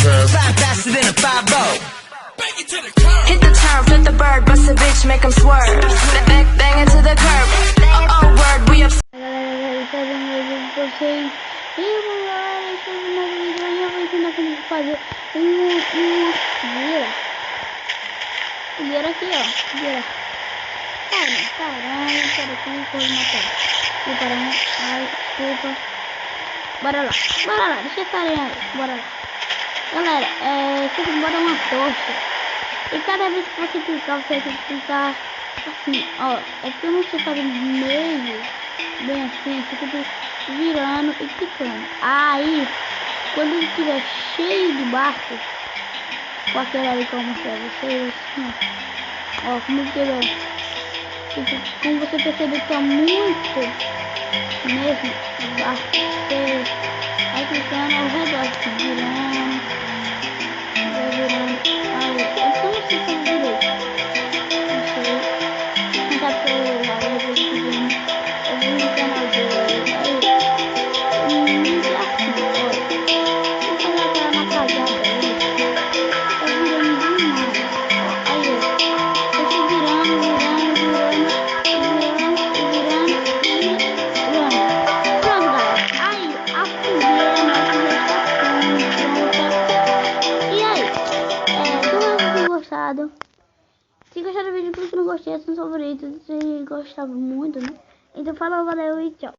curve. Fly faster than a 5-0. Hit the turn, flip the bird, bust a bitch, make him swerve. Bang into the curb. Oh, word, we up. Galera, vocês. E galera, estou no vídeo. Hoje eu vou ensinar como fazer fogueira aqui, ó. Fogueira. Caralho, cara, como pode matar? Preparando. Ai, desculpa. Bora lá, deixa eu estar aí. Bora lá. Galera, você tem que botar uma tocha. E cada vez que você clicar, você tem que clicar assim, ó. É que eu não sei fazer meio, bem assim, você tem que ir virando e clicando. Aí, quando ele estiver cheio de barco, com aquele ali que eu mostrei a vocês, assim, ó, como ele tiver, como você perceber que tá muito mesmo, o barco, você vai clicando ao redor, assim, virando. Aí, eu não sei fazer direito. Não sei. Não dá pra eu lá, eu vou no canal dele. Aí, é assim, olha. Vou fazer aquela matralhada aí. Tá virando demais. Aí, ó. Eu tô virando. Pronto, galera. Aí, a fogueira nossa já está pronta. E aí? Se gostaram do vídeo, clique no gostei, no favorito. Se gostavam muito, né? Então falou, valeu e tchau.